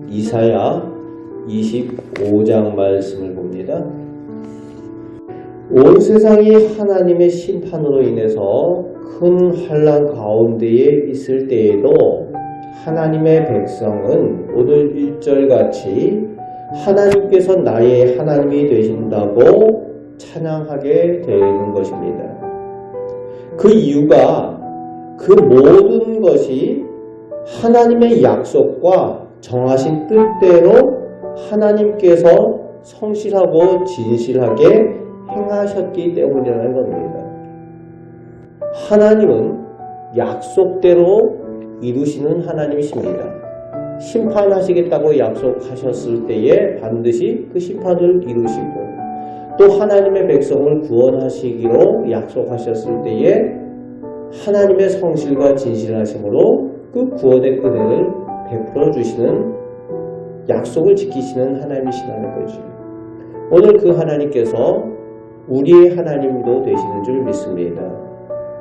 이사야 25장 말씀을 봅니다. 온 세상이 하나님의 심판으로 인해서 큰 환난 가운데에 있을 때에도 하나님의 백성은 오늘 1절같이 하나님께서 나의 하나님이 되신다고 찬양하게 되는 것입니다. 그 이유가 그 모든 것이 하나님의 약속과 정하신 뜻대로 하나님께서 성실하고 진실하게 행하셨기 때문이라는 겁니다. 하나님은 약속대로 이루시는 하나님이십니다. 심판하시겠다고 약속하셨을 때에 반드시 그 심판을 이루시고, 또 하나님의 백성을 구원하시기로 약속하셨을 때에 하나님의 성실과 진실하심으로 그 구원의 은혜를 베풀어 주시는, 약속을 지키시는 하나님이시라는 거죠. 오늘 그 하나님께서 우리의 하나님도 되시는 줄 믿습니다.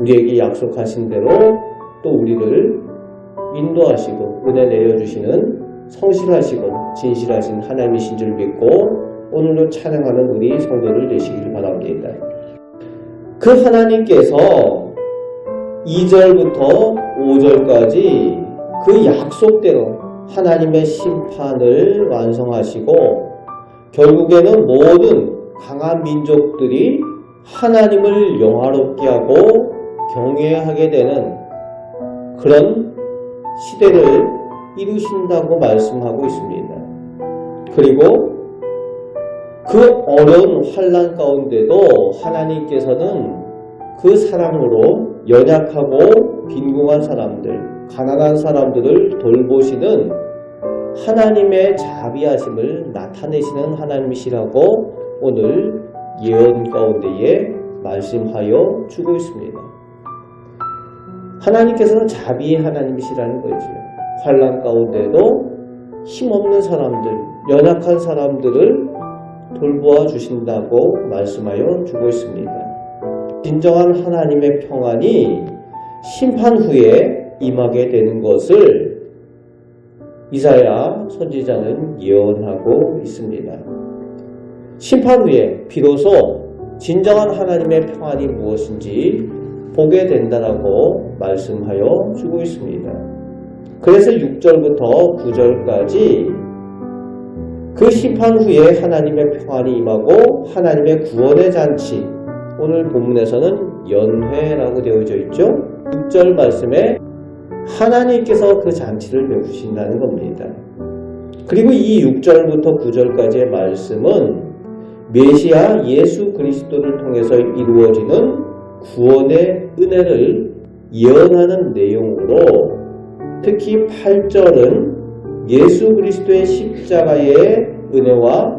우리에게 약속하신 대로 또 우리를 인도하시고 은혜 내려주시는 성실하시고 진실하신 하나님이신 줄 믿고 오늘도 찬양하는 우리 성도들 되시길 바랍니다. 그 하나님께서 2절부터 5절까지 그 약속대로 하나님의 심판을 완성하시고, 결국에는 모든 강한 민족들이 하나님을 영화롭게 하고 경외하게 되는 그런 시대를 이루신다고 말씀하고 있습니다. 그리고 그 어려운 환난 가운데도 하나님께서는 그 사랑으로 연약하고 빈궁한 사람들, 가난한 사람들을 돌보시는 하나님의 자비하심을 나타내시는 하나님이시라고 오늘 예언 가운데에 말씀하여 주고 있습니다. 하나님께서는 자비의 하나님이시라는 거죠. 환난 가운데도 힘없는 사람들, 연약한 사람들을 돌보아 주신다고 말씀하여 주고 있습니다. 진정한 하나님의 평안이 심판 후에 임하게 되는 것을 이사야 선지자는 예언하고 있습니다. 심판 후에 비로소 진정한 하나님의 평안이 무엇인지 보게 된다라고 말씀하여 주고 있습니다. 그래서 6절부터 9절까지 그 심판 후에 하나님의 평안이 임하고 하나님의 구원의 잔치, 오늘 본문에서는 연회라고 되어져 있죠. 6절 말씀에 하나님께서 그 잔치를 베푸신다는 겁니다. 그리고 이 6절부터 9절까지의 말씀은 메시아 예수 그리스도를 통해서 이루어지는 구원의 은혜를 예언하는 내용으로, 특히 8절은 예수 그리스도의 십자가의 은혜와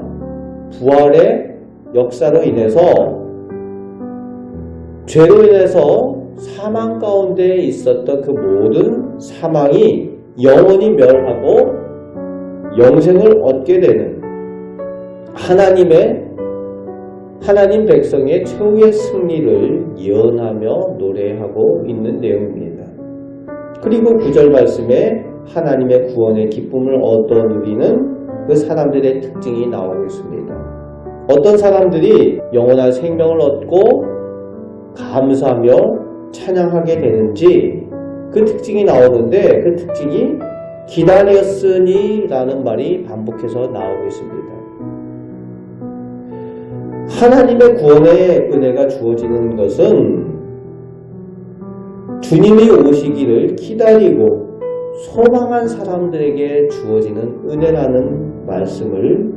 부활의 역사로 인해서 죄로 인해서 사망 가운데 있었던 그 모든 사망이 영원히 멸하고 영생을 얻게 되는 하나님 백성의 최후의 승리를 예언하며 노래하고 있는 내용입니다. 그리고 9절 말씀에 하나님의 구원의 기쁨을 얻어 누리는 그 사람들의 특징이 나오고 있습니다. 어떤 사람들이 영원한 생명을 얻고 감사하며 찬양하게 되는지 그 특징이 나오는데, 그 특징이 기다렸으니 라는 말이 반복해서 나오고 있습니다. 하나님의 구원의 은혜가 주어지는 것은 주님이 오시기를 기다리고 소망한 사람들에게 주어지는 은혜라는 말씀을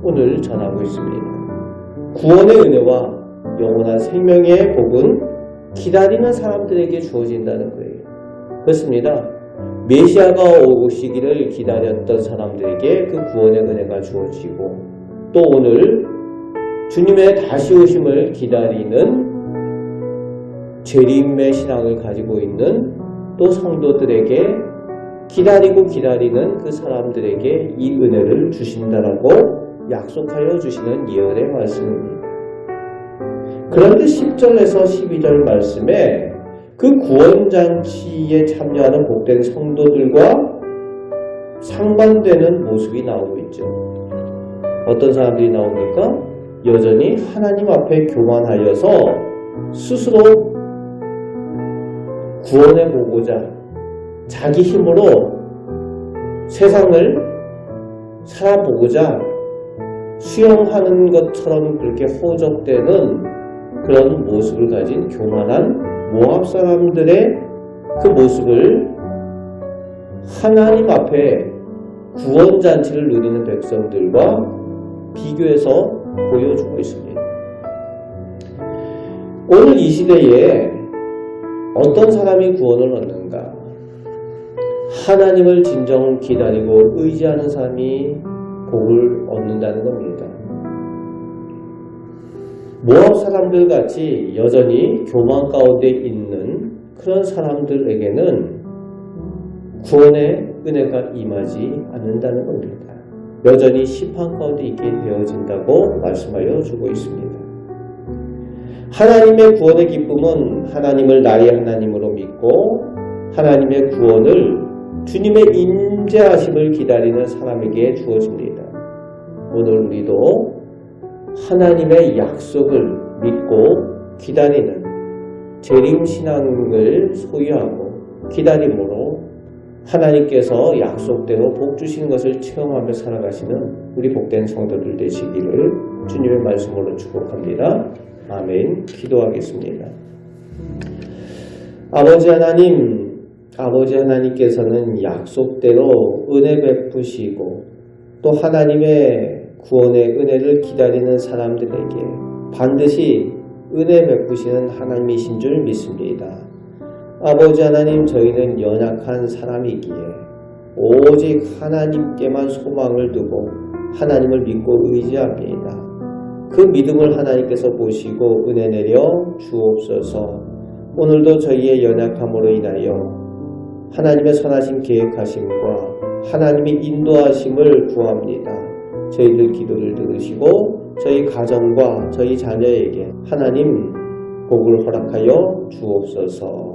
오늘 전하고 있습니다. 구원의 은혜와 영원한 생명의 복은 기다리는 사람들에게 주어진다는 거예요. 그렇습니다. 메시아가 오시기를 기다렸던 사람들에게 그 구원의 은혜가 주어지고, 또 오늘 주님의 다시 오심을 기다리는 재림의 신앙을 가지고 있는 또 성도들에게, 기다리는 그 사람들에게 이 은혜를 주신다라고 약속하여 주시는 예언의 말씀입니다. 그런데 10절에서 12절 말씀에 그 구원잔치에 참여하는 복된 성도들과 상반되는 모습이 나오고 있죠. 어떤 사람들이 나옵니까? 여전히 하나님 앞에 교만하여서 스스로 구원해보고자 자기 힘으로 세상을 살아보고자 수용하는 것처럼 그렇게 호적되는 그런 모습을 가진 교만한 모압 사람들의 그 모습을 하나님 앞에 구원잔치를 누리는 백성들과 비교해서 보여주고 있습니다. 오늘 이 시대에 어떤 사람이 구원을 얻는가? 하나님을 진정 기다리고 의지하는 사람이 복을 얻는다는 겁니다. 모압 사람들 같이 여전히 교만 가운데 있는 그런 사람들에게는 구원의 은혜가 임하지 않는다는 겁니다. 여전히 심판 가운데 있게 되어진다고 말씀하여 주고 있습니다. 하나님의 구원의 기쁨은 하나님을 나의 하나님으로 믿고 하나님의 구원을 주님의 임재하심을 기다리는 사람에게 주어집니다. 오늘 우리도 하나님의 약속을 믿고 기다리는 재림신앙을 소유하고 기다림으로 하나님께서 약속대로 복 주시는 것을 체험하며 살아가시는 우리 복된 성도들 되시기를 주님의 말씀으로 축복합니다. 아멘. 기도하겠습니다. 아버지 하나님께서는 약속대로 은혜 베푸시고 또 하나님의 구원의 은혜를 기다리는 사람들에게 반드시 은혜 베푸시는 하나님이신 줄 믿습니다. 아버지 하나님, 저희는 연약한 사람이기에 오직 하나님께만 소망을 두고 하나님을 믿고 의지합니다. 그 믿음을 하나님께서 보시고 은혜 내려 주옵소서. 오늘도 저희의 연약함으로 인하여 하나님의 선하신 계획하심과 하나님의 인도하심을 구합니다. 저희들 기도를 들으시고 저희 가정과 저희 자녀에게 하나님 복을 허락하여 주옵소서.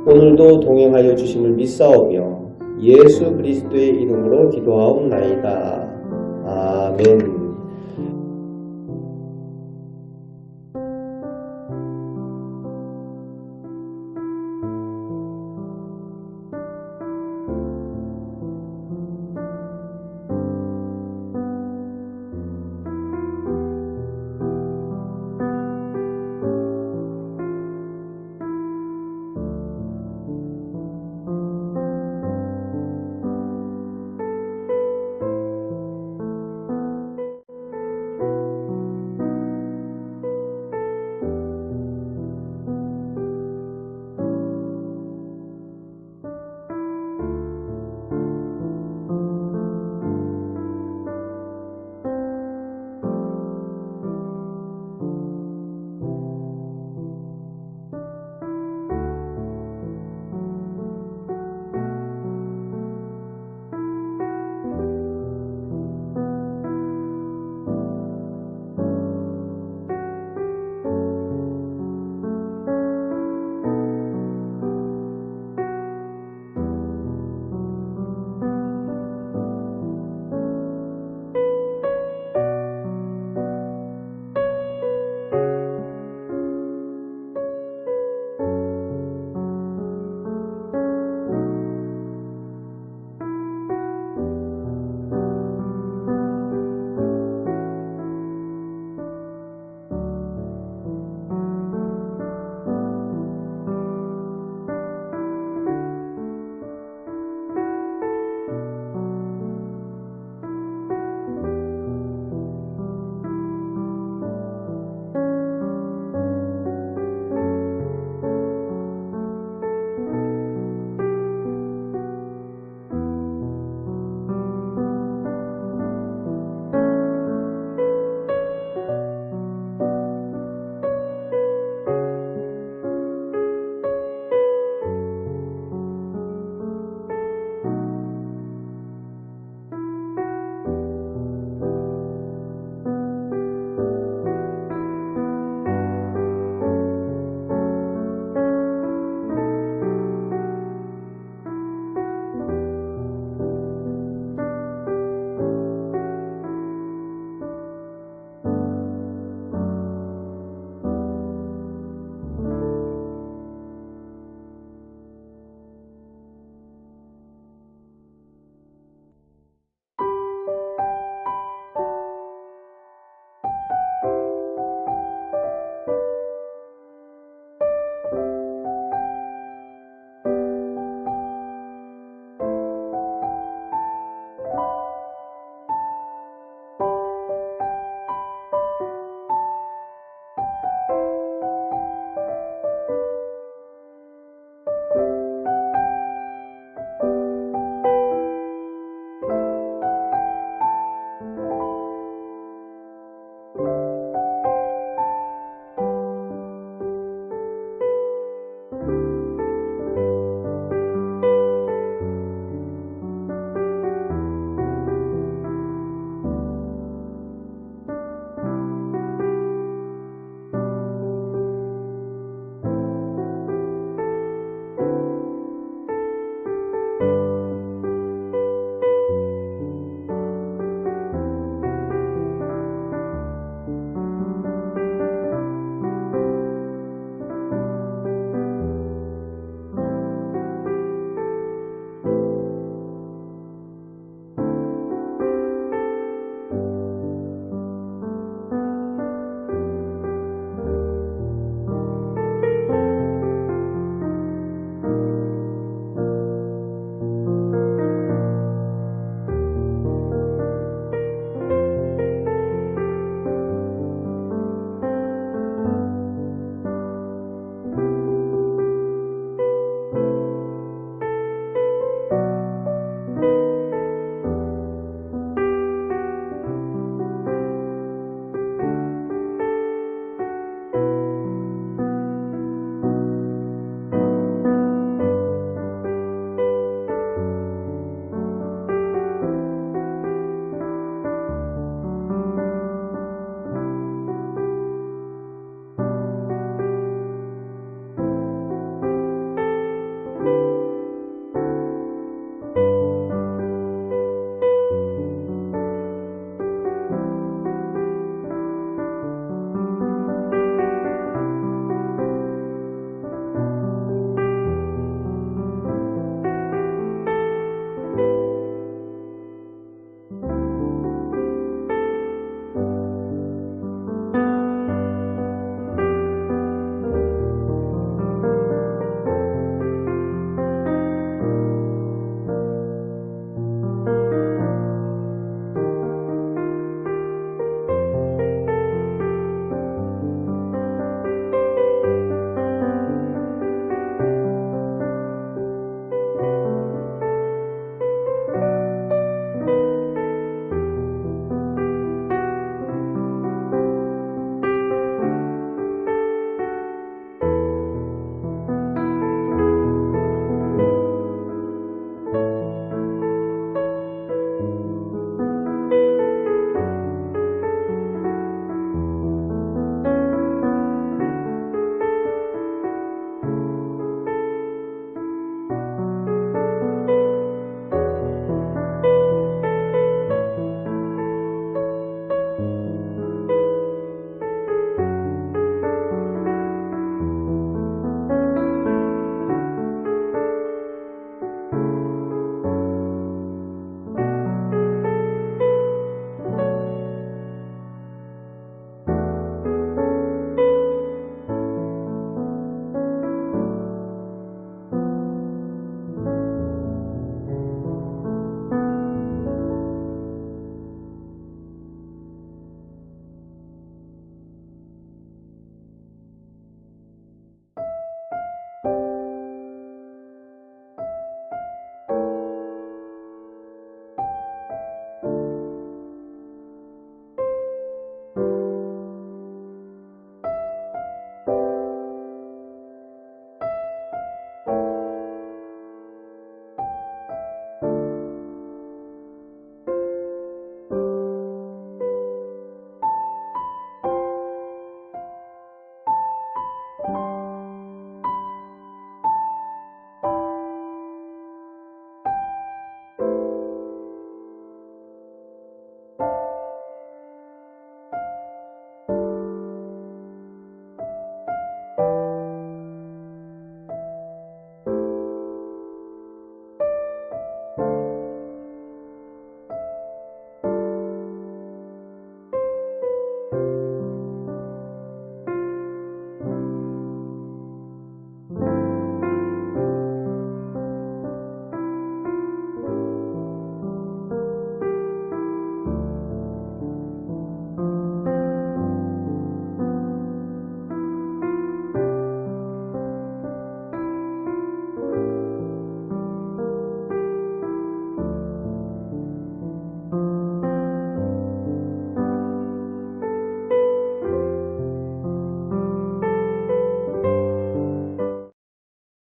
오늘도 동행하여 주심을 믿사오며 예수 그리스도의 이름으로 기도하옵나이다. 아멘.